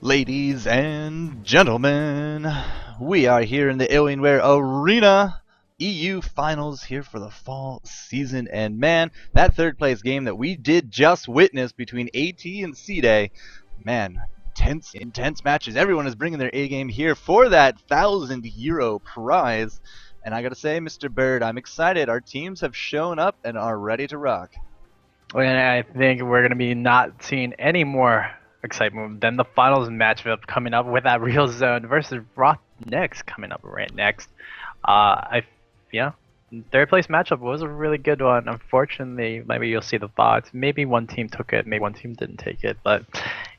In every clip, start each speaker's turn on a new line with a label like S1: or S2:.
S1: Ladies and gentlemen, we are here in the Alienware Arena. EU Finals here for the fall season. And man, that third place game that we did just witness between AT and C-Day, man, intense matches. Everyone is bringing their A game here for that €1,000 prize. And I gotta say, Mr. Bird, I'm excited. Our teams have shown up and are ready to rock.
S2: And I think we're going to be not seeing any more excitement than the finals matchup coming up with that Real Zone versus RoughNex coming up right next. Third place matchup was a really good one. Unfortunately, maybe you'll see the VODs. Maybe one team took it, maybe one team didn't take it, but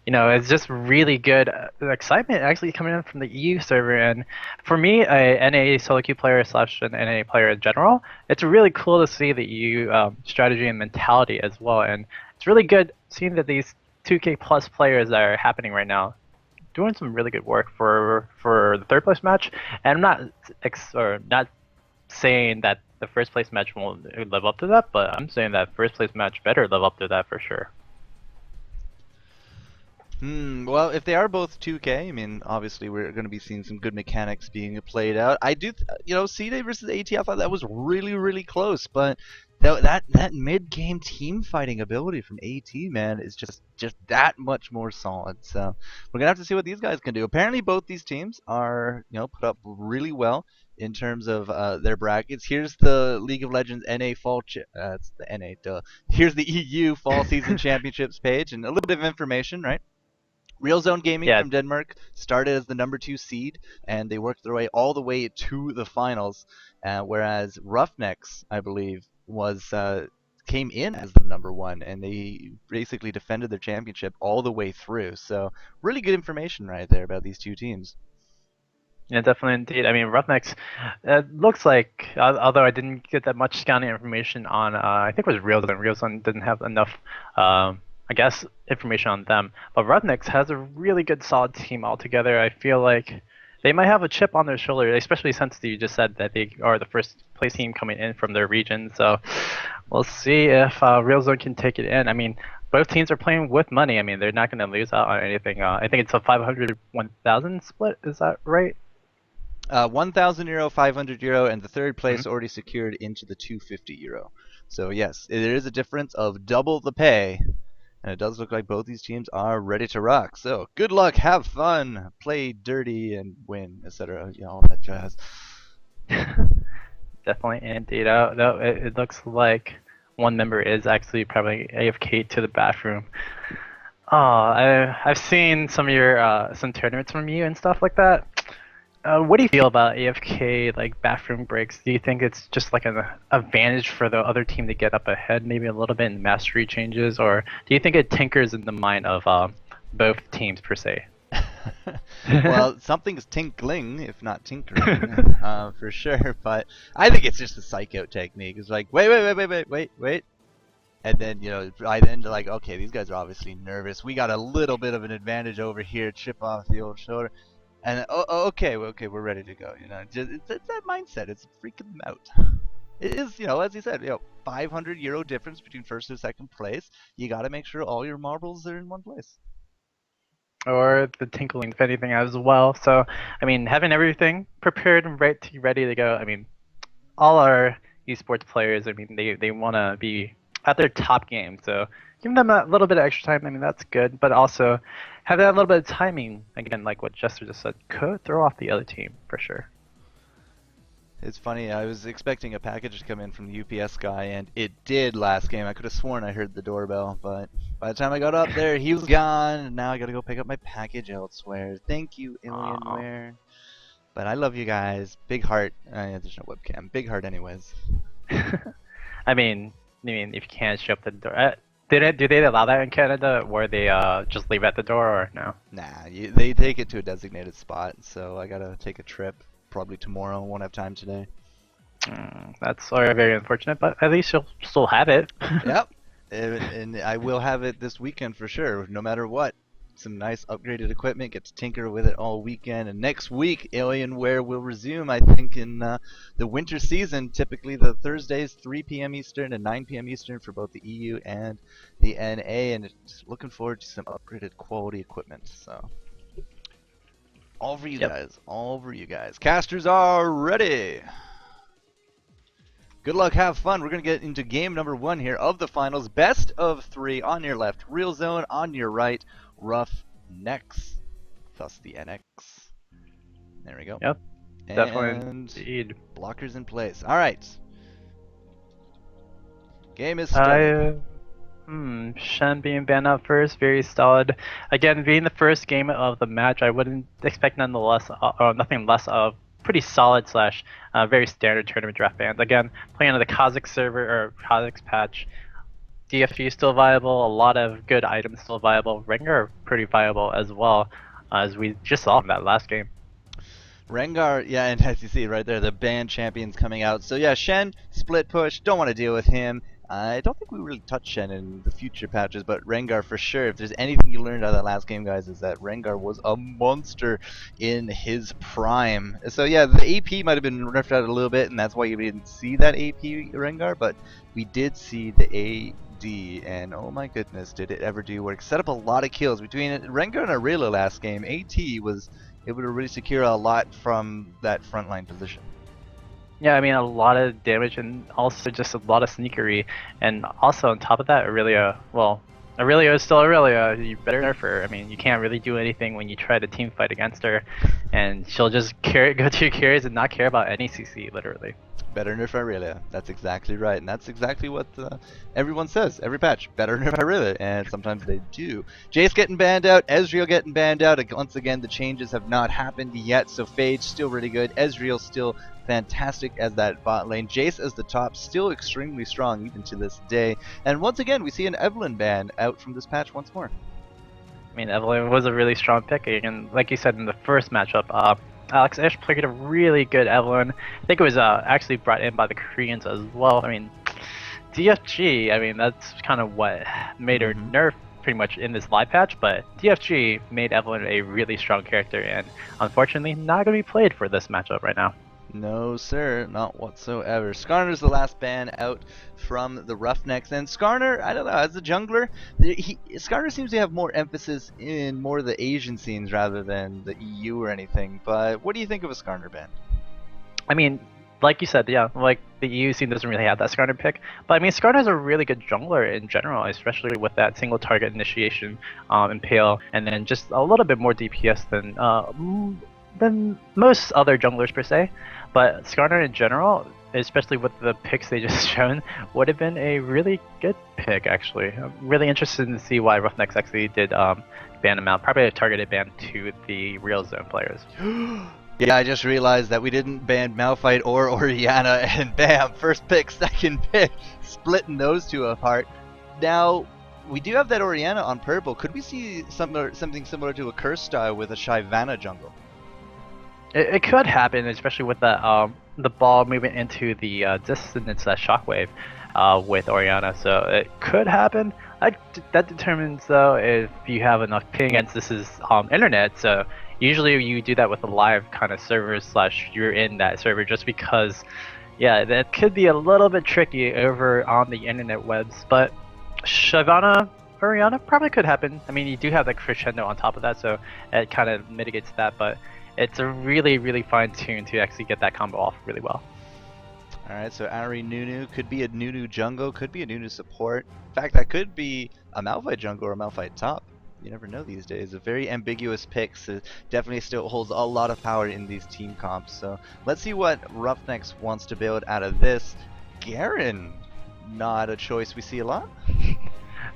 S2: it's just really good excitement actually coming in from the EU server. And for me, a NA solo queue player / an NA player in general, it's really cool to see the EU strategy and mentality as well. And it's really good seeing that these 2K plus players that are happening right now doing some really good work for the third place match. And I'm not saying that the first place match won't live up to that, but I'm saying that first place match better live up to that for sure.
S1: Well, if they are both 2K, I mean, obviously we're going to be seeing some good mechanics being played out. I do, C-Day versus AT, I thought that was really, really close, but that mid-game team fighting ability from AT, man, is just that much more solid. So we're going to have to see what these guys can do. Apparently both these teams are, put up really well in terms of their brackets. Here's the League of Legends NA Fall, it's the NA, duh. Here's the EU Fall Season Championships page, and a little bit of information, right? Real Zone Gaming from Denmark started as the #2 seed, and they worked their way all the way to the finals. Whereas RoughNex, I believe, came in as the #1, and they basically defended their championship all the way through. So really good information right there about these two teams.
S2: Yeah, definitely indeed. I mean, RoughNex, looks like, although I didn't get that much scouting information on, I think it was Real Zone. Real Zone didn't have enough information on them. But RoughNex has a really good, solid team altogether. I feel like they might have a chip on their shoulder, especially since you just said that they are the first place team coming in from their region. So we'll see if Real Zone can take it in. I mean, both teams are playing with money. I mean, they're not going to lose out on anything. I think it's a 500-1,000 split. Is that right?
S1: €1,000, €500, and the third place already secured into the €250. So yes, there is a difference of double the pay. And it does look like both these teams are ready to rock. So good luck, have fun, play dirty, and win, etc. All that jazz.
S2: Definitely indeed. No, it looks like one member is actually probably AFK to the bathroom. Oh, I've seen some of your some tournaments from you and stuff like that. What do you feel about AFK, like bathroom breaks? Do you think it's just like an advantage for the other team to get up ahead, maybe a little bit in mastery changes, or do you think it tinkers in the mind of both teams per se?
S1: Well, something's tinkling, if not tinkering, for sure. But I think it's just a psych out technique. It's like wait, and then I then like, okay, these guys are obviously nervous. We got a little bit of an advantage over here. Chip off the old shoulder. And okay, we're ready to go. It's that mindset. It's freaking them out. It is, as you said, €500 difference between first and second place. You got to make sure all your marbles are in one place.
S2: Or the tinkling, if anything, as well. So, I mean, having everything prepared and ready to go. I mean, all our esports players, I mean, they want to be at their top game. So, giving them a little bit of extra time, I mean, that's good. But also, have that little bit of timing, again, like what Jester just said, could throw off the other team, for sure.
S1: It's funny, I was expecting a package to come in from the UPS guy, and it did last game. I could have sworn I heard the doorbell, but by the time I got up there, he was gone, and now I gotta go pick up my package elsewhere. Thank you, Alienware. But I love you guys. Big heart. There's no webcam. Big heart anyways.
S2: I mean, if you can't show up the door... Do they allow that in Canada, where they just leave at the door, or no?
S1: Nah, they take it to a designated spot, so I gotta take a trip. Probably tomorrow. Won't have time today.
S2: That's very unfortunate, but at least you'll still have it.
S1: Yep, and I will have it this weekend for sure, no matter what. Some nice upgraded equipment, get to tinker with it all weekend, and next week Alienware will resume, I think, in the winter season, typically the Thursdays 3 p.m. Eastern and 9 p.m. Eastern for both the EU and the NA, and just looking forward to some upgraded quality equipment. So All for you
S2: Yep.
S1: guys. All for you guys. Casters are ready. Good luck, have fun. We're going to get into game number 1 here of the finals. Best of 3 on your left, Real Zone on your right, RoughNex, thus the NX. There we go.
S2: Yep, definitely
S1: And
S2: indeed.
S1: blockers in place. All right. Game is started.
S2: Shen being banned out first, very solid. Again, being the first game of the match, I wouldn't expect nothing less of pretty solid slash very standard tournament draft bans. Again, playing on the Kazakh server or Kazakh patch, DFG is still viable. A lot of good items still viable. Rengar pretty viable as well, as we just saw in that last game.
S1: Rengar, yeah, and as you see right there, the banned champions coming out. So yeah, Shen, split push, don't want to deal with him. I don't think we really touched Shen in the future patches, but Rengar for sure. If there's anything you learned out of that last game, guys, is that Rengar was a monster in his prime. So yeah, the AP might have been nerfed out a little bit, and that's why you didn't see that AP Rengar, but we did see the AD, and oh my goodness, did it ever do work. Set up a lot of kills between Rengar and Aurelia last game. AT was able to really secure a lot from that frontline position.
S2: Yeah, I mean, a lot of damage and also just a lot of sneakery. And also on top of that, Aurelia, well, Aurelia is still Aurelia. You better nerf her. I mean, you can't really do anything when you try to team fight against her. And she'll just go to your carries and not care about any CC, literally.
S1: Better nerf Aurelia. That's exactly right. And that's exactly what everyone says. Every patch. Better nerf Aurelia. And sometimes they do. Jace getting banned out. Ezreal getting banned out. Once again, the changes have not happened yet. So Phage still really good. Ezreal still fantastic as that bot lane. Jace as the top, still extremely strong even to this day. And once again, we see an Evelynn ban out from this patch once more.
S2: I mean, Evelynn was a really strong pick, and like you said in the first matchup, Alex Ish played a really good Evelynn. I think it was actually brought in by the Koreans as well. I mean, DFG, I mean, that's kind of what made her nerf pretty much in this live patch, but DFG made Evelynn a really strong character, and unfortunately not going to be played for this matchup right now.
S1: No, sir, not whatsoever. Skarner's the last ban out from the RoughNex, and Skarner, I don't know, as a jungler, Skarner seems to have more emphasis in more of the Asian scenes rather than the EU or anything, but what do you think of a Skarner ban?
S2: I mean, like you said, yeah, like the EU scene doesn't really have that Skarner pick, but I mean, Skarner's a really good jungler in general, especially with that single target initiation, Impale, and then just a little bit more DPS than most other junglers per se. But Skarner in general, especially with the picks they just shown, would have been a really good pick actually. I'm really interested to see why RoughNex actually did ban him out. Probably a targeted ban to the Real Zone players.
S1: Yeah, I just realized that we didn't ban Malphite or Orianna, and bam, first pick, second pick, splitting those two apart. Now, we do have that Orianna on purple. Could we see something similar to a Curse style with a Shyvana jungle?
S2: It could happen, especially with the ball moving into the dissonance, that shockwave with Orianna. So it could happen. That determines though if you have enough ping against this is internet. So usually you do that with a live kind of server slash you're in that server, just because yeah, that could be a little bit tricky over on the internet webs. But Shyvana Orianna probably could happen. I mean, you do have the crescendo on top of that, so it kind of mitigates that. But it's a really, really fine tune to actually get that combo off really well.
S1: Alright, so Ari Nunu could be a Nunu jungle, could be a Nunu support. In fact, that could be a Malphite jungle or a Malphite top. You never know these days. A very ambiguous pick, so definitely still holds a lot of power in these team comps. So let's see what RoughNex wants to build out of this. Garen, not a choice we see a lot.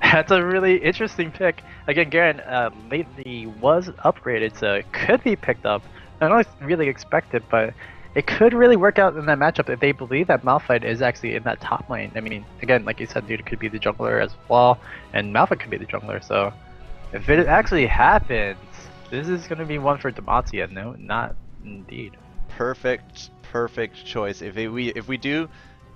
S2: That's a really interesting pick. Again, Garen lately was upgraded, so it could be picked up. I don't really expect it, but it could really work out in that matchup if they believe that Malphite is actually in that top lane. I mean, again, like you said, dude, it could be the jungler as well, and Malphite could be the jungler, so if it actually happens, this is going to be one for Demacia. No, not indeed.
S1: Perfect choice. If we do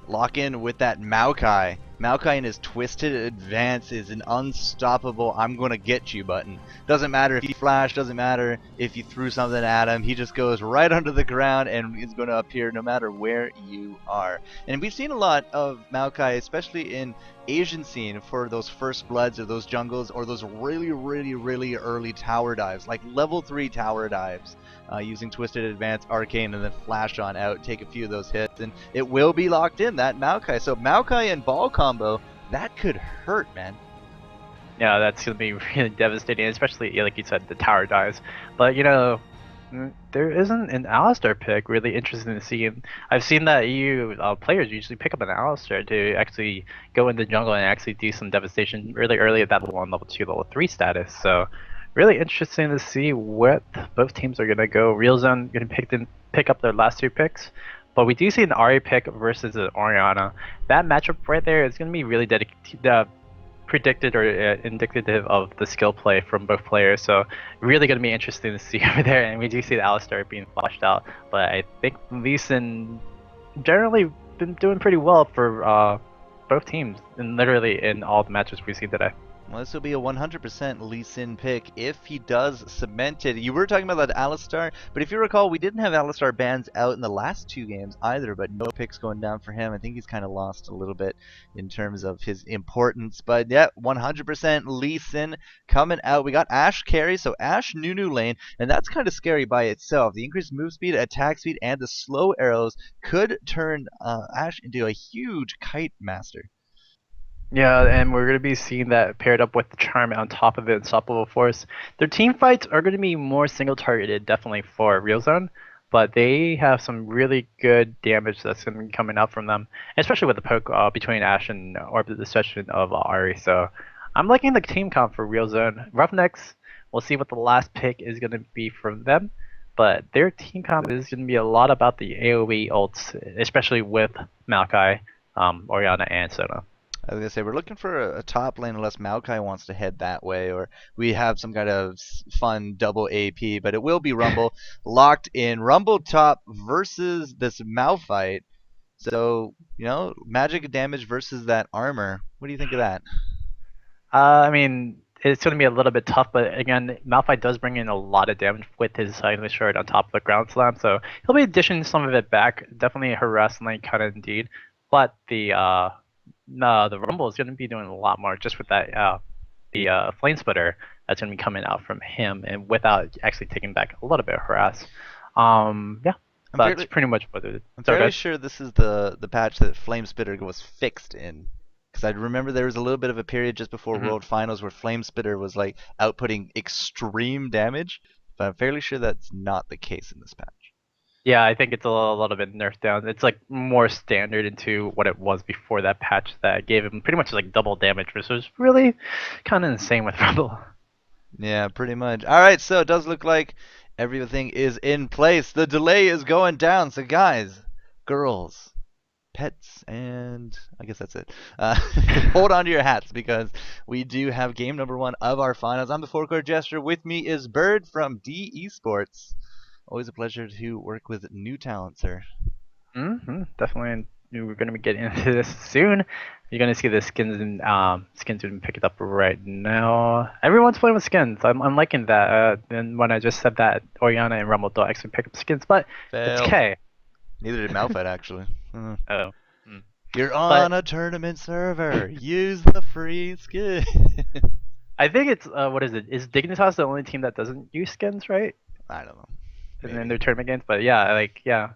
S1: lock in with that Maokai, Maokai in his twisted advance is an unstoppable I'm gonna get you button. Doesn't matter if he flashed, doesn't matter if you threw something at him, he just goes right under the ground and is gonna appear no matter where you are. And we've seen a lot of Maokai, especially in Asian scene, for those first bloods or those jungles or those really early tower dives, like level 3 tower dives. Using Twisted Advance, Arcane, and then Flash on out, take a few of those hits, and it will be locked in, that Maokai. So Maokai and Ball combo, that could hurt, man.
S2: Yeah, that's going to be really devastating, especially, like you said, the tower dies. But, there isn't an Alistar pick really interesting to see. I've seen that EU players usually pick up an Alistar to actually go in the jungle and actually do some devastation really early at that level 1, level 2, level 3 status. So really interesting to see what both teams are going to go. RealZone going to pick up their last 2 picks. But we do see an Ari pick versus an Orianna. That matchup right there is going to be really predicted or indicative of the skill play from both players. So really going to be interesting to see over there. And we do see the Alistar being flushed out. But I think Lee Sin generally been doing pretty well for both teams, and literally in all the matches we've seen today.
S1: Well, this will be a 100% Lee Sin pick if he does cement it. You were talking about that Alistar, but if you recall, we didn't have Alistar bans out in the last 2 games either, but no picks going down for him. I think he's kind of lost a little bit in terms of his importance. But yeah, 100% Lee Sin coming out. We got Ashe carry, so Ashe Nunu lane, and that's kind of scary by itself. The increased move speed, attack speed, and the slow arrows could turn Ashe into a huge kite master.
S2: Yeah, and we're going to be seeing that paired up with the Charm on top of the Unstoppable Force. Their team fights are going to be more single targeted, definitely for RealZone, but they have some really good damage that's going to be coming out from them, especially with the poke between Ashe and Orbit the Session of Ahri. So I'm liking the team comp for RealZone. RoughNex, we'll see what the last pick is going to be from them, but their team comp is going to be a lot about the AoE ults, especially with Maokai, Orianna, and Sona.
S1: I was gonna say we're looking for a top lane unless Maokai wants to head that way, or we have some kind of fun double AP. But it will be Rumble locked in. Rumble top versus this Malphite. So magic damage versus that armor. What do you think of that?
S2: I mean, it's going to be a little bit tough, but again, Malphite does bring in a lot of damage with his Silent Shard on top of the Ground Slam, so he'll be dishing some of it back. Definitely a harass lane kind of indeed, but the Rumble is going to be doing a lot more just with that the Flame Splitter that's going to be coming out from him, and without actually taking back a little bit of harass. Yeah, that's pretty much what it is.
S1: I'm fairly sure this is the patch that Flame Spitter was fixed in. Because I remember there was a little bit of a period just before World Finals where Flame Spitter was like outputting extreme damage, but I'm fairly sure that's not the case in this patch.
S2: Yeah, I think it's a little bit nerfed down. It's like more standard into what it was before that patch that gave him pretty much like double damage, which was really kind of insane with Rumble.
S1: Yeah, pretty much. All right, so it does look like everything is in place. The delay is going down. So guys, girls, pets, and I guess that's it. Hold on to your hats because we do have game number 1 of our finals. I'm the FourCourtJester. With me is Bird from D Esports. Always a pleasure to work with new talent, sir.
S2: Definitely. We're going to be getting into this soon. You're going to see the skins and skins being picked up right now. Everyone's playing with skins. I'm liking that. And when I just said that, Orianna and Rumble don't actually pick up skins, but it's okay.
S1: Neither did Malphite, actually.
S2: Oh.
S1: You're on a tournament server. Use the free skin.
S2: I think it's what is it? Is Dignitas the only team that doesn't use skins, right?
S1: I don't know.
S2: And then their tournament games, but yeah,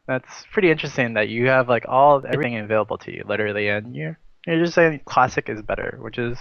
S2: that's pretty interesting that you have like everything available to you, literally, and you're just saying classic is better, which is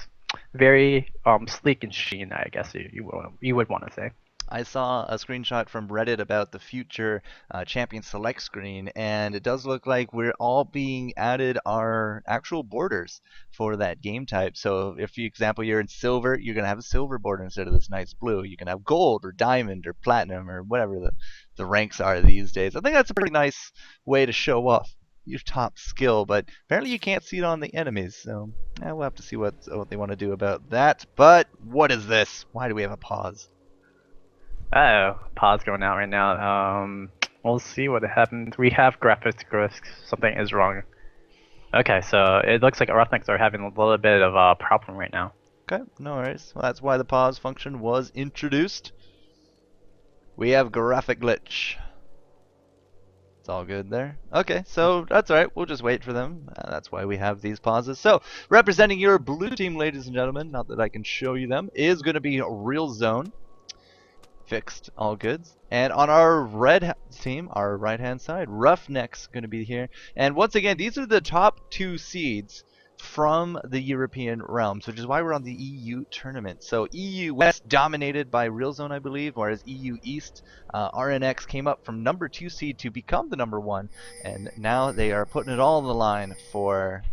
S2: very sleek and sheen, I guess you would want to say.
S1: I saw a screenshot from Reddit about the future champion select screen, and it does look like we're all being added our actual borders for that game type. So if, for example, you're in silver, you're going to have a silver border instead of this nice blue. You can have gold or diamond or platinum or whatever the ranks are these days. I think that's a pretty nice way to show off your top skill, but apparently you can't see it on the enemies, so we'll have to see what they want to do about that. But what is this? Why do we have a pause?
S2: Uh-oh, pause going out right now. We'll see what happens. We have graphics. Something is wrong. Okay, so it looks like RoughNex are having a little bit of a problem right now.
S1: Okay, no worries. Well, that's why the pause function was introduced. We have graphic glitch. It's all good there. Okay, so that's alright. We'll just wait for them. That's why we have these pauses. So, representing your blue team, ladies and gentlemen, not that I can show you them, is going to be Real Zone. Fixed, all goods. And on our red team, our right-hand side, RoughNex going to be here. And once again, these are the top 2 seeds from the European realms, which is why we're on the EU tournament. So EU West dominated by Real Zone, I believe, whereas EU East, RNX came up from number 2 seed to become the number 1, and now they are putting it all on the line for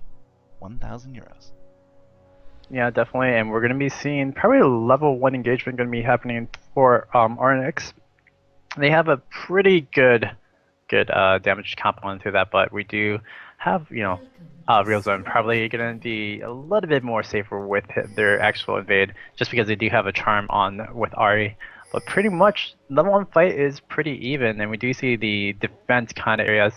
S1: 1,000 euros.
S2: Yeah, definitely, and we're going to be seeing probably a level 1 engagement going to be happening for RNX. They have a pretty good damage component to that, but we do have, Real Zone probably going to be a little bit more safer with their actual invade, just because they do have a charm on with Ari. But pretty much, level 1 fight is pretty even, and we do see the defense kind of areas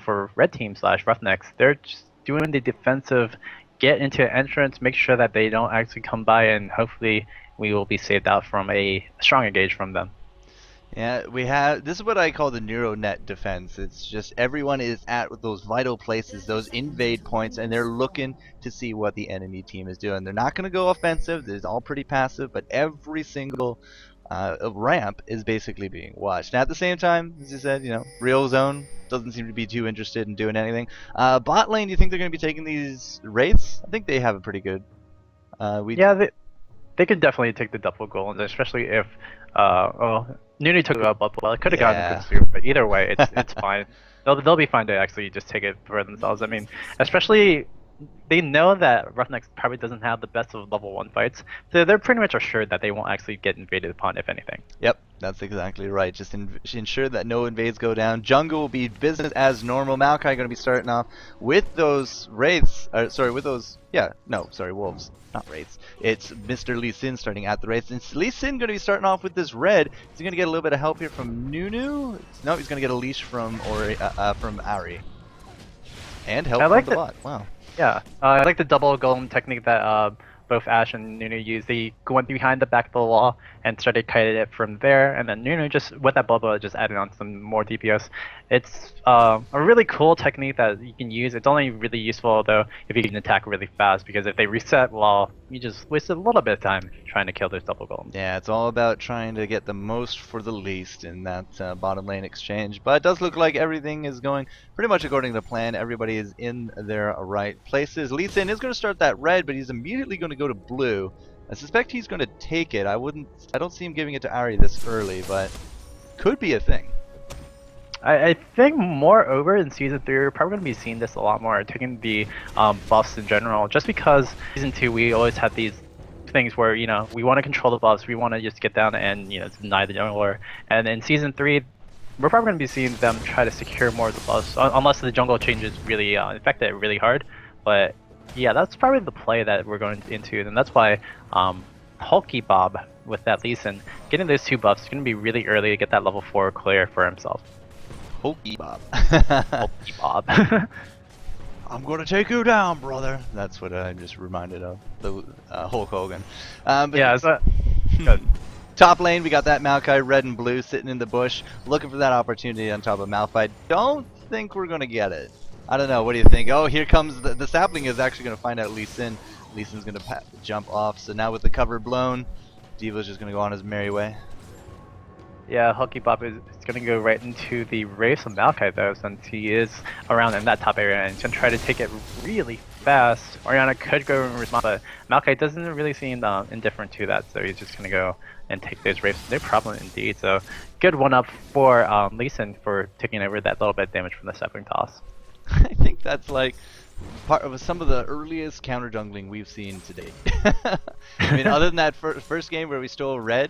S2: for red team / RoughNex. They're just doing the defensive, get into an entrance, make sure that they don't actually come by, and hopefully we will be saved out from a strong engage from them.
S1: Yeah, we have, this is what I call the neural net defense. It's just everyone is at those vital places, those invade points, and they're looking to see what the enemy team is doing. They're not going to go offensive, it's all pretty passive, but every single ramp is basically being watched. Now at the same time, as you said, Real Zone doesn't seem to be too interested in doing anything. Bot lane, do you think they're going to be taking these wraiths? I think they have a pretty good...
S2: Yeah, they could definitely take the double gold, especially if... Nunu took it up, well, it could have gotten consumed, but either way, it's fine. They'll be fine to actually just take it for themselves. I mean, especially they know that RoughNex probably doesn't have the best of level 1 fights, so they're pretty much assured that they won't actually get invaded upon, if anything.
S1: Yep, that's exactly right. Just ensure that no invades go down. Jungle will be business as normal. Maokai going to be starting off with those wraiths. With those... wolves. Not wraiths. It's Mr. Lee Sin starting at the wraiths. And Lee Sin going to be starting off with this red. Is he going to get a little bit of help here from Nunu? No, he's going to get a leash from Ari. And help from the bot. Wow.
S2: Yeah, I like the double golem technique that both Ash and Nunu used. They went behind the back of the wall and started kiting it from there, and then Nunu just with that bubble just added on some more DPS. It's a really cool technique that you can use. It's only really useful though if you can attack really fast, because if they reset, well, you just wasted a little bit of time trying to kill those double golems.
S1: Yeah, it's all about trying to get the most for the least in that bottom lane exchange. But it does look like everything is going pretty much according to plan. Everybody is in their right places. Lee Sin is going to start that red, but he's immediately going to go to blue. I suspect he's going to take it. I don't see him giving it to Ari this early, but could be a thing.
S2: I think moreover in Season 3 we're probably going to be seeing this a lot more, taking the buffs in general, just because Season 2 we always have these things where, we want to control the buffs, we want to just get down and, deny the jungler, and in Season 3 we're probably going to be seeing them try to secure more of the buffs, unless the jungle changes really affect it really hard. But yeah, that's probably the play that we're going into, and that's why Hulky Bob with that Lee Sin, getting those 2 buffs is going to be really early to get that level 4 clear for himself.
S1: Hulky Bob.
S2: Hulky Bob.
S1: I'm gonna take you down, brother. That's what I'm just reminded of. The Hulk Hogan. Top lane, we got that Maokai red and blue sitting in the bush, looking for that opportunity on top of Malphite. Don't think we're gonna get it. I don't know. What do you think? Oh, here comes the sapling is actually gonna find out Lee Sin. Lee Sin's gonna jump off. So now with the cover blown, Diva's just gonna go on his merry way.
S2: Yeah, Hulky Bob is going to go right into the Wraiths of Maokai though, since he is around in that top area and he's going to try to take it really fast. Orianna could go and respond, but Maokai doesn't really seem indifferent to that, so he's just going to go and take those Wraiths. No problem indeed, so good one up for Lee Sin for taking over that little bit of damage from the sapling toss.
S1: I think that's like part of some of the earliest counter jungling we've seen to date. I mean, other than that first game where we stole red,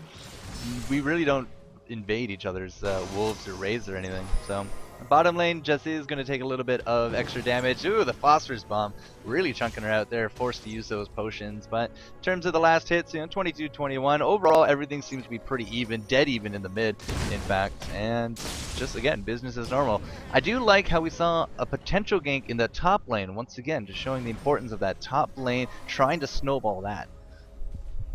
S1: we really don't invade each other's wolves or raids or anything. So Bottom lane, Jessie is going to take a little bit of extra damage. Ooh, the Phosphorus Bomb really chunking her out there, forced to use those potions. But in terms of the last hits, 22-21. Overall, everything seems to be pretty even, dead even in the mid, in fact. And just, again, business as normal. I do like how we saw a potential gank in the top lane, once again, just showing the importance of that top lane, trying to snowball that.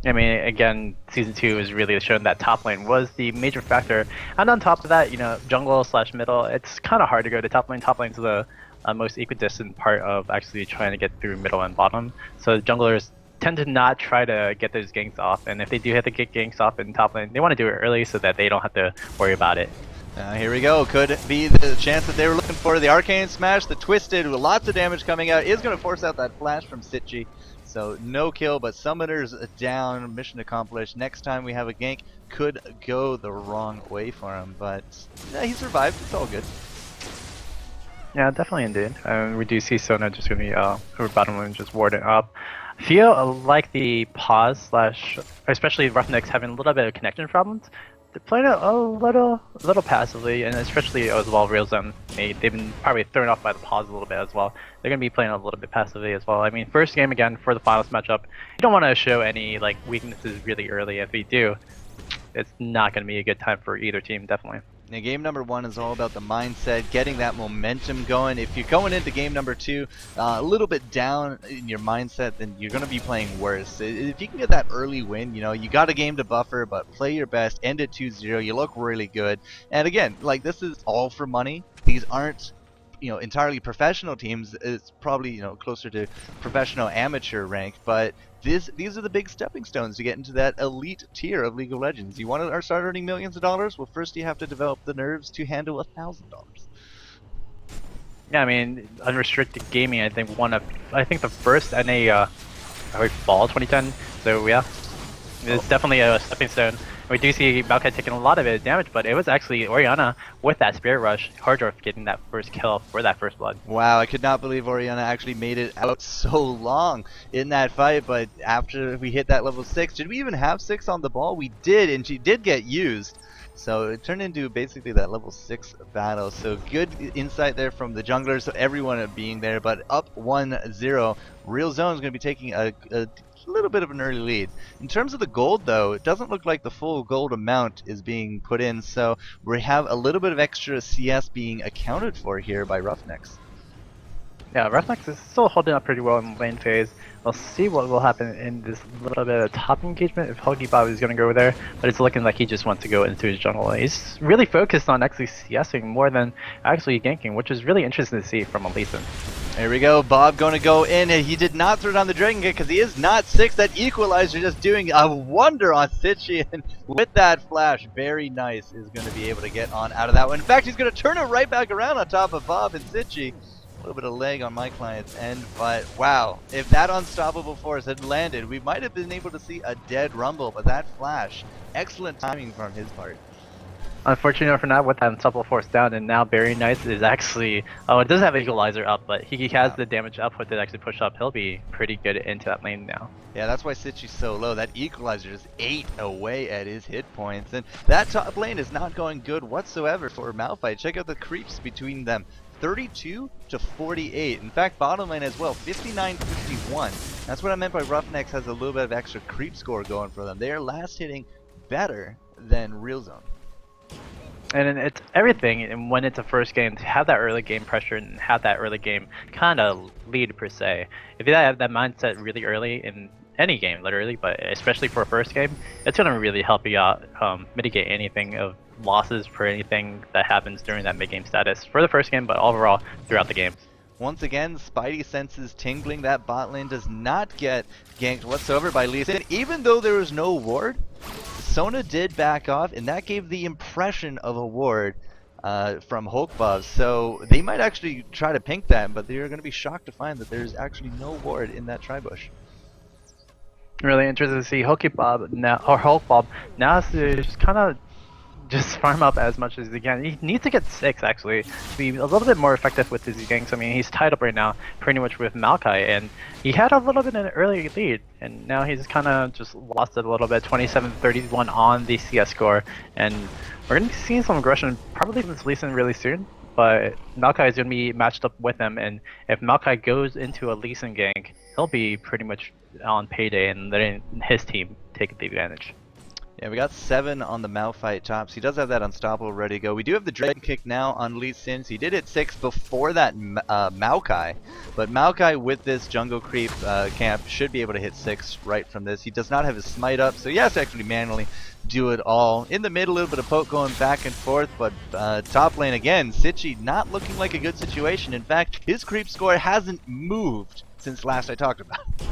S2: I mean, again, Season 2 is really showing that top lane was the major factor. And on top of that, jungle/middle, it's kind of hard to go to top lane. Top lane's the most equidistant part of actually trying to get through middle and bottom. So junglers tend to not try to get those ganks off. And if they do have to get ganks off in top lane, they want to do it early so that they don't have to worry about it.
S1: Here we go. Could be the chance that they were looking for. The Arcane Smash, the Twisted, with lots of damage coming out, is going to force out that flash from Sitchi. So no kill, but Summoner's down, mission accomplished. Next time we have a gank, could go the wrong way for him, but yeah, he survived. It's all good.
S2: Yeah, definitely indeed. We do see Sona just going to be her bottom lane just warding up. I feel like the pause / especially RoughNex having a little bit of connection problems. They're playing it a little passively, and especially as well Realzone. They've been probably thrown off by the pause a little bit as well. They're going to be playing a little bit passively as well. I mean, first game again for the finals matchup. You don't want to show any weaknesses really early. If you do, it's not going to be a good time for either team, definitely.
S1: Now, game number 1 is all about the mindset, getting that momentum going. If you're going into game number 2 a little bit down in your mindset, then you're going to be playing worse. If you can get that early win, you got a game to buffer, but play your best, end at 2-0, you look really good. And again, this is all for money. These aren't entirely professional teams. It's probably closer to professional amateur rank, but these are the big stepping stones to get into that elite tier of League of Legends. You want to start earning millions of dollars? Well, first you have to develop the nerves to handle $1,000.
S2: Yeah, I mean, unrestricted gaming. I think the first NA fall 2010. So yeah, it's definitely a stepping stone. We do see Maokai taking a lot of it damage, but it was actually Orianna with that Spirit Rush, Hardorf getting that first kill for that first blood.
S1: Wow, I could not believe Orianna actually made it out so long in that fight, but after we hit that level 6, did we even have 6 on the ball? We did, and she did get used. So it turned into basically that level 6 battle. So good insight there from the junglers, everyone being there, but up 1-0. Realzone is going to be taking a little bit of an early lead. In terms of the gold, though, it doesn't look like the full gold amount is being put in, so we have a little bit of extra CS being accounted for here by RoughNex.
S2: Yeah, RoughNex is still holding up pretty well in the lane phase. We'll see what will happen in this little bit of top engagement if HokiBob is going to go there, but it's looking like he just wants to go into his jungle. He's really focused on actually CSing more than actually ganking, which is really interesting to see from a Lee Sin.
S1: There we go, Bob going to go in, and he did not throw down the Dragon Gate because he is not 6. That Equalizer just doing a wonder on Sitchi, and with that flash, very nice, is going to be able to get on out of that one. In fact, he's going to turn it right back around on top of Bob and Sitchi. A little bit of lag on my client's end, but wow, if that unstoppable force had landed, we might have been able to see a dead Rumble, but that flash, excellent timing from his part.
S2: Unfortunately for now, with that unstoppable force down, and now Very Nice is actually, it does have Equalizer up, but he has the damage output to actually push up. He'll be pretty good into that lane now.
S1: Yeah, that's why Sitchi's so low. That Equalizer just ate away at his hit points, and that top lane is not going good whatsoever for Malphite. Check out the creeps between them. 32 to 48. In fact, bottom lane as well, 59-51. That's what I meant by RoughNex has a little bit of extra creep score going for them. They are last hitting better than Realzone.
S2: And it's everything, and when it's a first game, to have that early game pressure and have that early game kind of lead per se. If you have that mindset really early in any game, literally, but especially for a first game, it's going to really help you out, mitigate anything of losses for anything that happens during that mid-game status for the first game, but overall throughout the game.
S1: Once again, Spidey senses tingling. That bot lane does not get ganked whatsoever by Lee Sin. Even though there was no ward, Sona did back off, and that gave the impression of a ward from HokiBob. So they might actually try to pink that, but they're going to be shocked to find that there's actually no ward in that tribush.
S2: Really interested to see HokiBob now, or HokiBob now has to just kind of just farm up as much as he can. He needs to get 6 actually to be a little bit more effective with his ganks. I mean, he's tied up right now pretty much with Maokai, and he had a little bit of an early lead, and now he's kind of just lost it a little bit. 27-31 on the CS score, and we're going to be seeing some aggression probably from this Lee Sin really soon. but Maokai is going to be matched up with him, and if Maokai goes into a Lee Sin gank, he'll be pretty much on payday, and letting his team take the advantage.
S1: Yeah, we got 7 on the Malphite tops. He does have that unstoppable ready to go. We do have the Dragon Kick now on Lee Sin. He did hit 6 before that Maokai, but Maokai with this jungle creep camp should be able to hit 6 right from this. He does not have his smite up, so he has to actually manually do it all. In the mid, a little bit of poke going back and forth, but top lane again, Sitchi not looking like a good situation. In fact, his creep score hasn't moved since last I talked about it.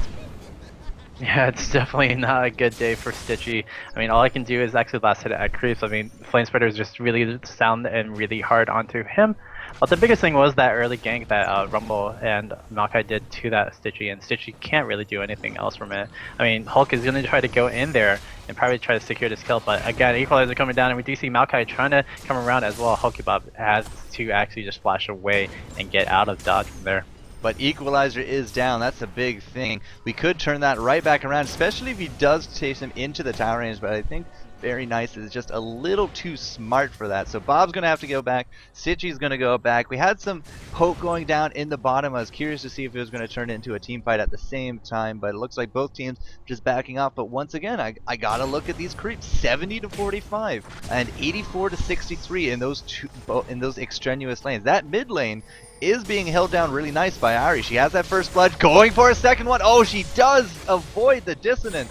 S2: Yeah, it's definitely not a good day for Stitchy. I mean, all I can do is actually last hit at creeps. I mean, Flame Spreader is just really sound and really hard onto him. But the biggest thing was that early gank that Rumble and Maokai did to that Stitchy, and Stitchy can't really do anything else from it. I mean, Hulk is going to try to go in there and probably try to secure this kill, but again, Equalizer coming down, and we do see Maokai trying to come around as well. Hulkybob has to actually just flash away and get out of dodge from there.
S1: But Equalizer is down. That's a big thing. We could turn that right back around, especially if he does chase him into the tower range, but I think Very Nice is just a little too smart for that. So Bob's going to have to go back. Sitchi's going to go back. We had some poke going down in the bottom. I was curious to see if it was going to turn into a team fight at the same time, but it looks like both teams just backing off. But once again, I got to look at these creeps. 70 to 45 and 84 to 63 in those extraneous lanes. That mid lane is being held down really nice by Ari. She has that first blood, going for a second one. Oh, she does avoid the dissonance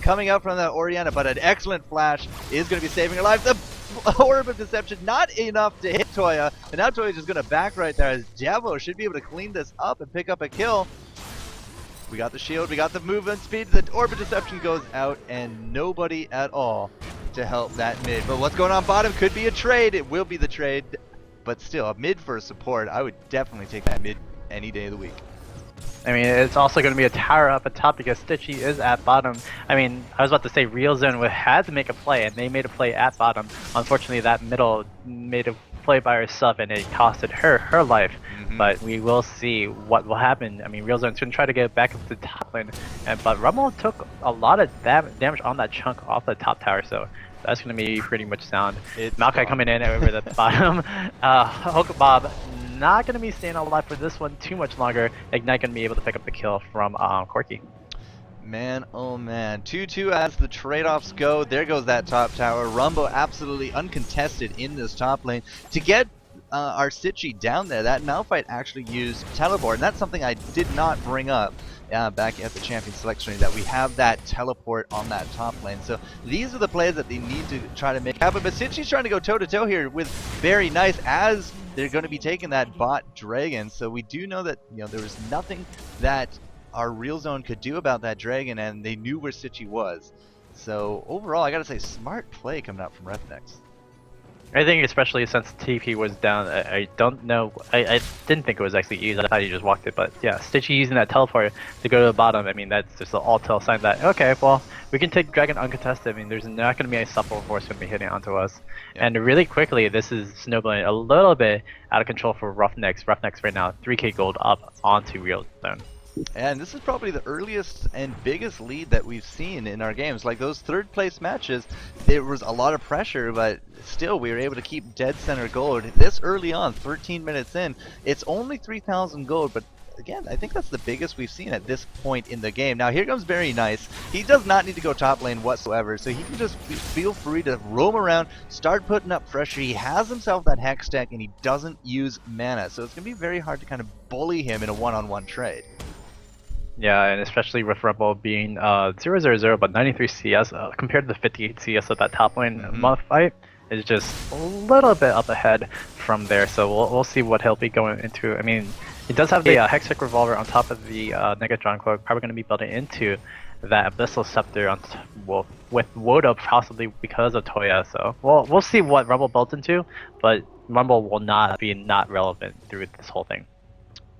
S1: coming out from that Orianna, but an excellent flash is going to be saving her life. The Orb of Deception, not enough to hit Toya, and now Toya's just going to back right there as Devo should be able to clean this up and pick up a kill. We got the shield, we got the movement speed, the Orb of Deception goes out, and nobody at all to help that mid. But what's going on bottom could be a trade. It will be the trade. But still, a mid for support, I would definitely take that mid any day of the week.
S2: I mean, it's also going to be a tower up at top because Stitchy is at bottom. I mean, I was about to say Real Zone had to make a play, and they made a play at bottom. Unfortunately, that middle made a play by herself, and it costed her life. But we will see what will happen. I mean, Real Zone's going to try to get back up to the top lane, but Rumble took a lot of damage on that chunk off the top tower, so that's going to be pretty much sound. Maokai coming in over the bottom. Hulkybob not going to be staying alive for this one too much longer. Ignite going to be able to pick up the kill from Corki.
S1: Man, oh man. 2-2 as the trade-offs go. There goes that top tower. Rumble absolutely uncontested in this top lane. To get our Sitchi down there, that Malphite actually used teleport, and that's something I did not bring up back at the champion selection, that we have that teleport on that top lane. So these are the plays that they need to try to make happen. But Sitchi's trying to go toe-to-toe here with Very Nice as they're going to be taking that bot dragon. So we do know that there was nothing that our Real Zone could do about that dragon, and they knew where Sitchi was. So overall, I gotta say, smart play coming out from RoughNex.
S2: I think especially since TP was down, I don't know, I didn't think it was actually used, I thought he just walked it, but yeah, Stitchy using that teleport to go to the bottom, I mean, that's just an all-tell sign that, okay, well, we can take Dragon uncontested. I mean, there's not going to be any support force going to be hitting onto us. Yeah. And really quickly, this is snowballing a little bit out of control for RoughNex. RoughNex right now, 3k gold up onto Real Zone.
S1: And this is probably the earliest and biggest lead that we've seen in our games. Like those third place matches, there was a lot of pressure, but still we were able to keep dead center gold. This early on, 13 minutes in, it's only 3,000 gold, but again, I think that's the biggest we've seen at this point in the game. Now here comes Very Nice. He does not need to go top lane whatsoever, so he can just feel free to roam around, start putting up pressure. He has himself that hex deck, and he doesn't use mana, so it's going to be very hard to kind of bully him in a one-on-one trade.
S2: Yeah, and especially with Rumble being 0-0-0 but 93 CS compared to the 58 CS of that top lane fight is just a little bit up ahead from there. So we'll see what he'll be going into. I mean, he does have the Hextech Revolver on top of the Negatron Cloak, probably going to be building into that Abyssal Scepter with Woda possibly because of Toya. So we'll see what Rumble builds into, but Rumble will not be not relevant through this whole thing.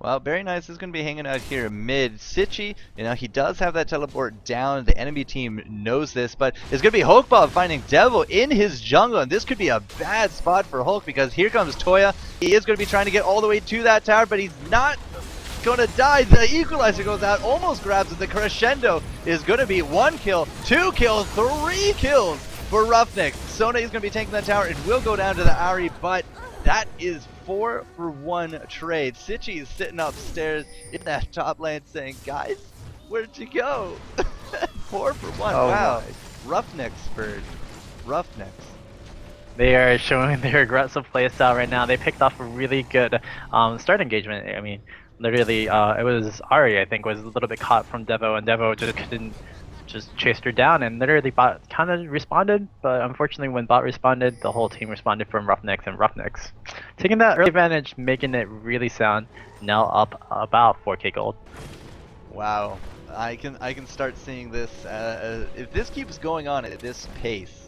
S1: Well, Very Nice is going to be hanging out here mid. Sitchi, he does have that teleport down. The enemy team knows this, but it's going to be Hulkybob finding Devil in his jungle, and this could be a bad spot for Hulk because here comes Toya. He is going to be trying to get all the way to that tower, but he's not going to die. The Equalizer goes out, almost grabs it. The crescendo is going to be 1 kill, 2 kills, 3 kills for RoughNex. Sona is going to be taking that tower. It will go down to the Ari, but that is 4-for-1 trade. Sitchy is sitting upstairs in that top lane saying, guys, where'd you go? 4-for-1,
S2: Oh
S1: wow.
S2: my.
S1: RoughNex for RoughNex.
S2: They are showing their aggressive playstyle right now. They picked off a really good start engagement. I mean, literally, it was Ari, I think, was a little bit caught from Devo, and Devo just couldn't just chased her down, and literally bot kind of responded, but unfortunately when bot responded, the whole team responded from RoughNex, and RoughNex taking that early advantage, making it really sound. Now up about 4k gold.
S1: Wow, I can start seeing this. If this keeps going on at this pace,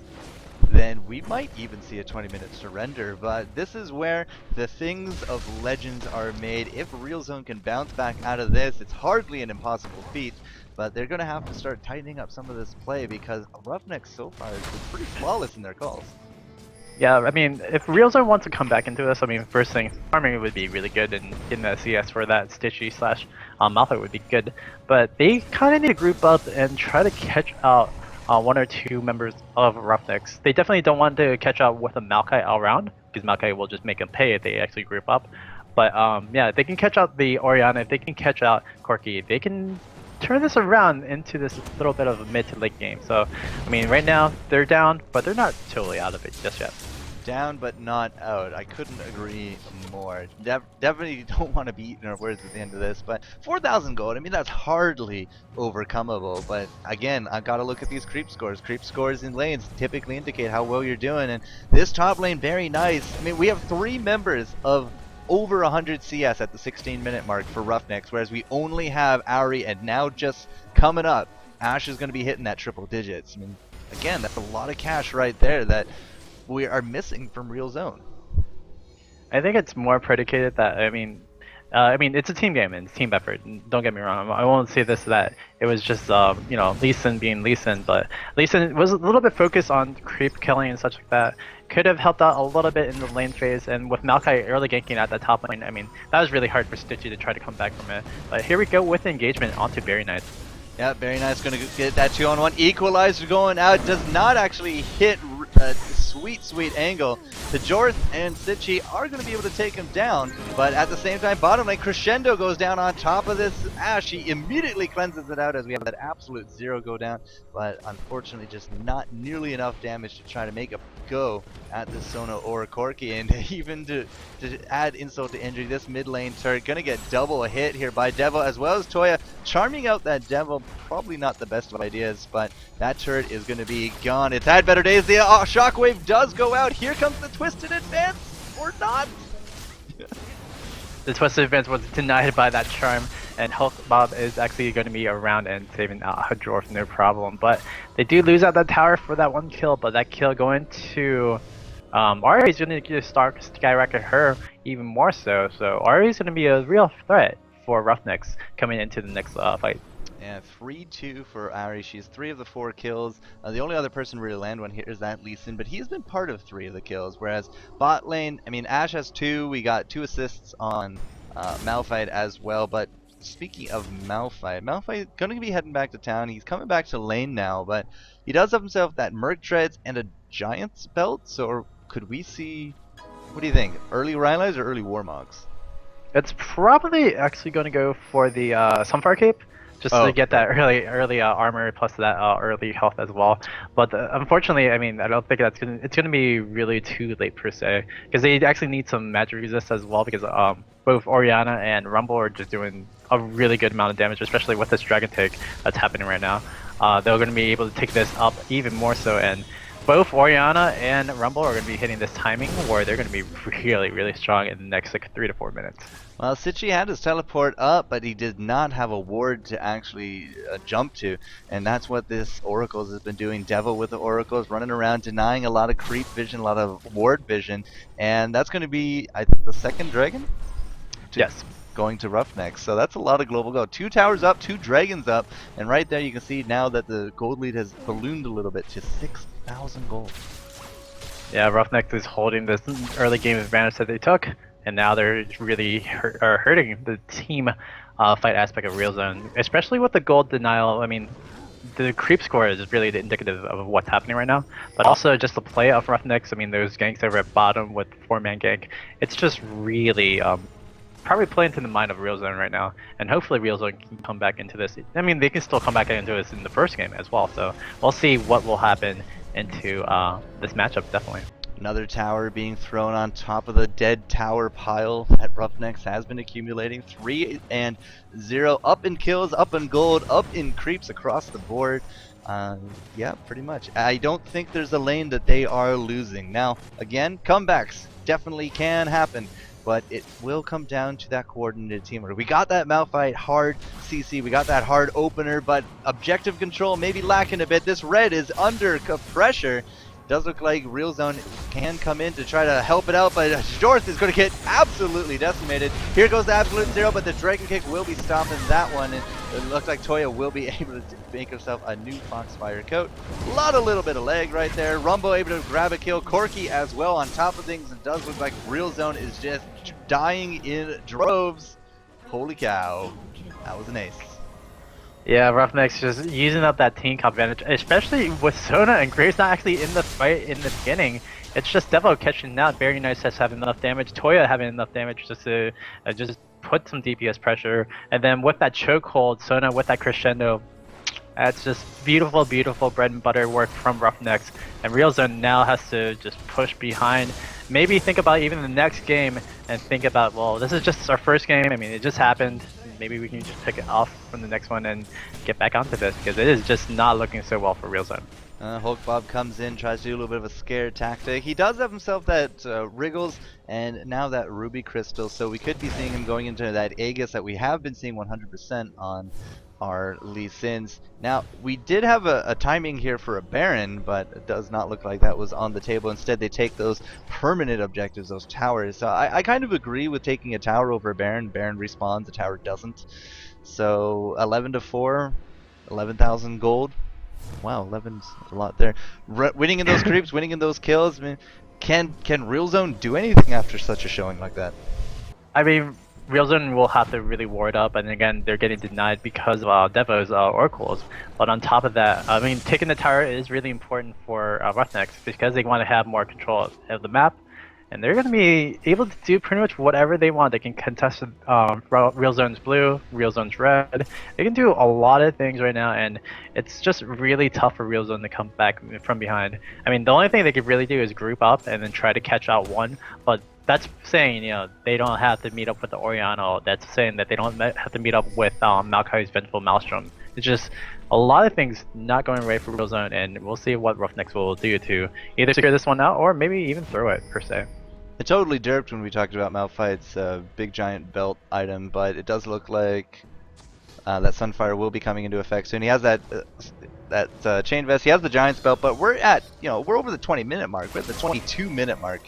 S1: then we might even see a 20-minute surrender. But this is where the things of legends are made. If RealZone can bounce back out of this, it's hardly an impossible feat. But they're going to have to start tightening up some of this play because RoughNex so far has been pretty flawless in their calls.
S2: Yeah, I mean, if RealZone wants to come back into this, I mean, first thing, farming would be really good, and getting that CS for that Stitchy slash Malphite would be good. But they kind of need to group up and try to catch out one or two members of RoughNex. They definitely don't want to catch out with a Maokai all round, because Maokai will just make them pay if they actually group up. But yeah, if they can catch out the Orianna, if they can catch out Corki, they can turn this around into this little bit of a mid to late game. So, I mean, right now they're down, but they're not totally out of it just yet.
S1: Down but not out. I couldn't agree more. Definitely don't want to be eating our words at the end of this, but 4,000 gold, I mean, that's hardly overcomeable. But again, I've got to look at these creep scores. Creep scores in lanes typically indicate how well you're doing, and this top lane, very nice. I mean, we have 3 members of over 100 CS at the 16-minute mark for RoughNex, whereas we only have Ari, and now just coming up, Ash is going to be hitting that triple digits. I mean, again, that's a lot of cash right there that we are missing from RealZone.
S2: I think it's more predicated that, I mean, it's a team game and it's team effort. Don't get me wrong. I won't say this that it was just you know, Lee Sin being Lee Sin, but Lee Sin was a little bit focused on creep killing and such like that. Could have helped out a little bit in the lane phase, and with Maokai early ganking at that top lane, I mean, that was really hard for Stitchy to try to come back from it. But here we go with the engagement onto Very Nice.
S1: Yeah, very nice. Going to get that 2-on-1. Equalizer going out. Does not actually hit a sweet angle. The Jorth and Sitchy are going to be able to take him down, but at the same time, bottom lane, Crescendo goes down on top of this Ash. He immediately cleanses it out as we have that absolute 0 go down, but unfortunately just not nearly enough damage to try to make a go at this Sono or Corki. And even to add insult to injury, this mid lane turret going to get double hit here by Devil as well as Toya. Charming out that Devil, probably not the best of ideas, but that turret is going to be gone. It's had better days. The shockwave does go out. Here comes the twisted advance, or not.
S2: The twisted advance was denied by that charm, and Hulk Bob is actually going to be around and saving Dwarf, no problem. But they do lose out that tower for that one kill, but that kill going to Ari is going to start skyrocket her even more so. So Ari is going to be a real threat for RoughNex coming into the next fight.
S1: Yeah, 3-2 for Ari. She's 3 of the 4 kills. The only other person to really land one here is that Lee Sin, but he's been part of 3 of the kills. Whereas bot lane, I mean, Ash has 2. We got 2 assists on Malphite as well. But speaking of Malphite going to be heading back to town. He's coming back to lane now, but he does have himself that Merc Treads and a Giant's Belt. So could we see, what do you think, early Rylai's or early Warmogs?
S2: It's probably actually going to go for the Sunfire Cape, just to get that early armor plus that early health as well. But unfortunately, I mean, I don't think it's gonna be really too late per se, because they actually need some magic resist as well, because both Orianna and Rumble are just doing a really good amount of damage, especially with this dragon take that's happening right now. They're gonna be able to take this up even more so, and both Orianna and Rumble are going to be hitting this timing where they're going to be really strong in the next like 3 to 4 minutes.
S1: Well, Sitchy had his teleport up, but he did not have a ward to actually jump to, and that's what this Oracles has been doing. Devil with the Oracles, running around, denying a lot of creep vision, a lot of ward vision, and that's going to be, I think, the second dragon?
S2: Yes.
S1: Going to RoughNex, so that's a lot of global gold. 2 towers up, 2 dragons up, and right there you can see now that the gold lead has ballooned a little bit to 6,000 gold.
S2: Yeah, RoughNex is holding this early game advantage that they took, and now they're really hurting the team fight aspect of RealZone, especially with the gold denial. I mean, the creep score is really indicative of what's happening right now. But also just the play of RoughNex. I mean, those ganks over at bottom with 4-man gank. It's just really probably playing to the mind of RealZone right now, and hopefully RealZone can come back into this. I mean, they can still come back into this in the first game as well. So we'll see what will happen into this matchup, definitely.
S1: Another tower being thrown on top of the dead tower pile that RoughNex has been accumulating. 3 and 0, up in kills, up in gold, up in creeps across the board. Yeah, pretty much. I don't think there's a lane that they are losing. Now, again, comebacks definitely can happen, but it will come down to that coordinated teamwork. We got that Malphite hard CC, we got that hard opener, but objective control maybe lacking a bit. This red is under pressure. Does look like RealZone can come in to try to help it out, but Jorth is going to get absolutely decimated. Here goes the Absolute Zero, but the Dragon Kick will be stopping that one, and it looks like Toya will be able to make herself a new Foxfire coat. A little bit of lag right there. Rumbo able to grab a kill. Corki as well on top of things, and does look like RealZone is just dying in droves. Holy cow. That was an ace.
S2: Yeah, RoughNex just using up that team comp advantage, especially with Sona and Graves not actually in the fight in the beginning. It's just Devo catching out. Very nice has having enough damage. Toya having enough damage just to just put some DPS pressure. And then with that chokehold, Sona with that crescendo, that's just beautiful, beautiful bread and butter work from RoughNex. And RealZone now has to just push behind. Maybe think about even the next game and think about, well, this is just our first game. I mean, it just happened. Maybe we can just pick it off from the next one and get back onto this, because it is just not looking so well for RealZone.
S1: Hulk Bob comes in, tries to do a little bit of a scare tactic. He does have himself that Wriggles and now that Ruby Crystal, so we could be seeing him going into that Aegis that we have been seeing 100% on our Lee Sins. Now, we did have a timing here for a Baron, but it does not look like that was on the table. Instead, they take those permanent objectives, those towers. So I kind of agree with taking a tower over a Baron. Baron respawns, the tower doesn't. So 11 to 4, 11,000 gold. Wow, 11's a lot there. Winning in those creeps, winning in those kills. I mean, can RealZone do anything after such a showing like that?
S2: I mean, RealZone will have to really ward up, and again, they're getting denied because of Devo's oracles. But on top of that, I mean, taking the tower is really important for RoughNex because they want to have more control of the map, and they're going to be able to do pretty much whatever they want. They can contest RealZone's blue, RealZone's red. They can do a lot of things right now, and it's just really tough for RealZone to come back from behind. I mean, the only thing they could really do is group up and then try to catch out one, but that's saying, you know, they don't have to meet up with the Oriano. That's saying that they don't have to meet up with Maokai's Vengeful Maelstrom. It's just a lot of things not going right for RealZone, and we'll see what RoughNex will do to either secure this one out or maybe even throw it, per se.
S1: It totally derped when we talked about Malphite's big giant belt item, but it does look like that Sunfire will be coming into effect soon. He has that chain vest, he has the Giant's belt, but we're at, you know, we're over the 20-minute mark. We're at the 22-minute mark.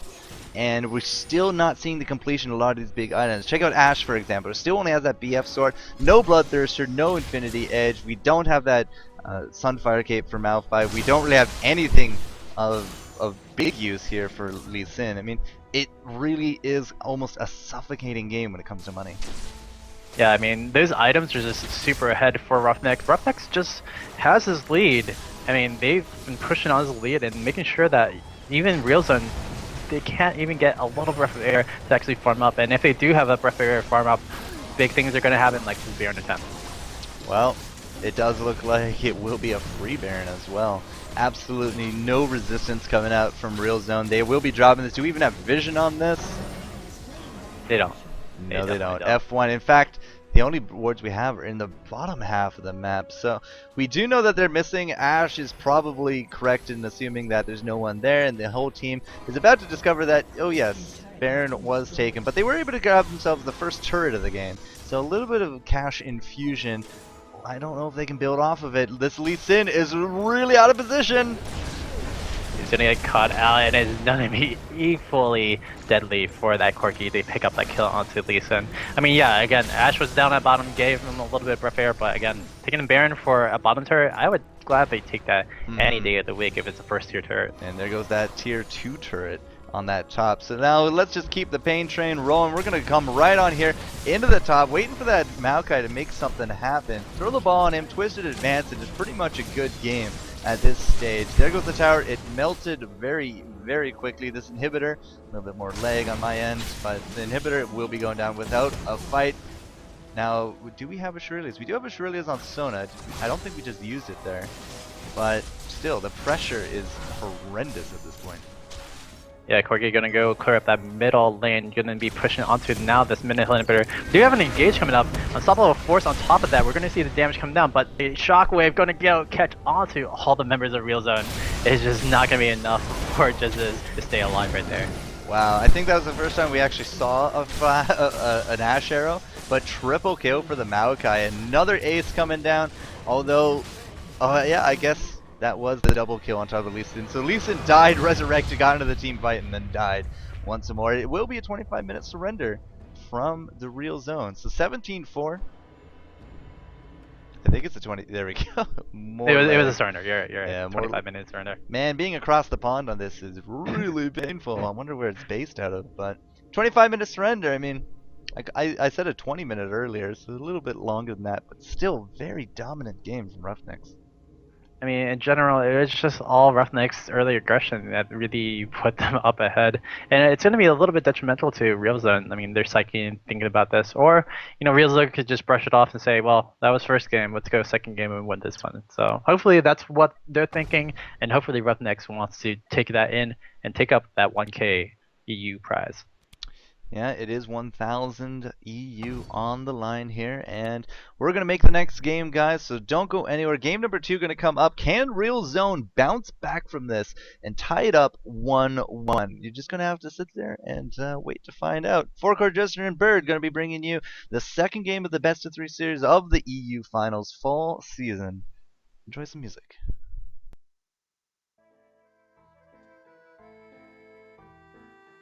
S1: And we're still not seeing the completion of a lot of these big items. Check out Ashe, for example. It still only has that BF sword, no Bloodthirster, no Infinity Edge. We don't have that Sunfire Cape for Malphite. We don't really have anything of big use here for Lee Sin. I mean, it really is almost a suffocating game when it comes to money.
S2: Yeah, I mean, those items are just super ahead for RoughNex. RoughNex just has his lead. I mean, they've been pushing on his lead and making sure that even RealZone, they can't even get a little breath of air to actually farm up, and if they do have a breath of air farm up, big things are going to happen, like this Baron attempt.
S1: Well, it does look like it will be a free Baron as well. Absolutely no resistance coming out from RealZone. They will be dropping this. Do we even have vision on this?
S2: They don't.
S1: No, they don't. F1. In fact, the only wards we have are in the bottom half of the map. So we do know that they're missing. Ashe is probably correct in assuming that there's no one there, and the whole team is about to discover that, oh yes, Baron was taken. But they were able to grab themselves the first turret of the game. So a little bit of cash infusion. I don't know if they can build off of it. This Lee Sin is really out of position.
S2: He's gonna get caught out, and it's gonna be equally deadly for that Corki. They pick up that kill onto Lee Sin. I mean, yeah, again, Ashe was down at bottom, gave him a little bit of breath air, but again, taking a Baron for a bottom turret, I would gladly take that any day of the week if it's a first tier turret.
S1: And there goes that tier 2 turret. on that top. So now let's just keep the pain train rolling. We're going to come right on here into the top, waiting for that Maokai to make something happen. Throw the ball on him, twisted advance, and it's pretty much a good game at this stage. There goes the tower. It melted very, very quickly. This inhibitor, a little bit more lag on my end, but the inhibitor will be going down without a fight. Now, do we have a Shurilius? We do have a Shurilius on Sona. I don't think we just used it there. But still, the pressure is horrendous at this point.
S2: Yeah, Corgi gonna go clear up that middle lane, gonna be pushing onto now this mid hill inhibitor. Do have an engage coming up, unstoppable force on top of that, we're gonna see the damage come down, but the shockwave gonna go catch onto all the members of Real Zone. It's just not gonna be enough for Jizzes to stay alive right there.
S1: Wow, I think that was the first time we actually saw an Ash Arrow, but triple kill for the Maokai. Another ace coming down, although, yeah, I guess that was the double kill on top of Lee Sin. So Lee Sin died, resurrected, got into the team fight, and then died once more. It will be a 25-minute surrender from the Real Zone. So 17-4. I think it's a 20. There we go.
S2: It was a surrender. You're right.
S1: Yeah,
S2: 25-minute surrender.
S1: Man, being across the pond on this is really painful. I wonder where it's based out of. But 25-minute surrender. I mean, I said a 20-minute earlier, so a little bit longer than that, but still very dominant game from RoughNex.
S2: I mean, in general, it was just all RoughNex early aggression that really put them up ahead, and it's going to be a little bit detrimental to Real Zone. I mean, they're psyching thinking about this, or Real Zone could just brush it off and say, "Well, that was first game. Let's go second game and win this one." So hopefully that's what they're thinking, and hopefully RoughNex wants to take that in and take up that 1K EU prize.
S1: Yeah, it is 1,000 EU on the line here, and we're going to make the next game, guys, so don't go anywhere. Game number 2 going to come up. Can Real Zone bounce back from this and tie it up 1-1? You're just going to have to sit there and wait to find out. FourCourtJester and Bird going to be bringing you the second game of the best of 3 series of the EU Finals fall season. Enjoy some music.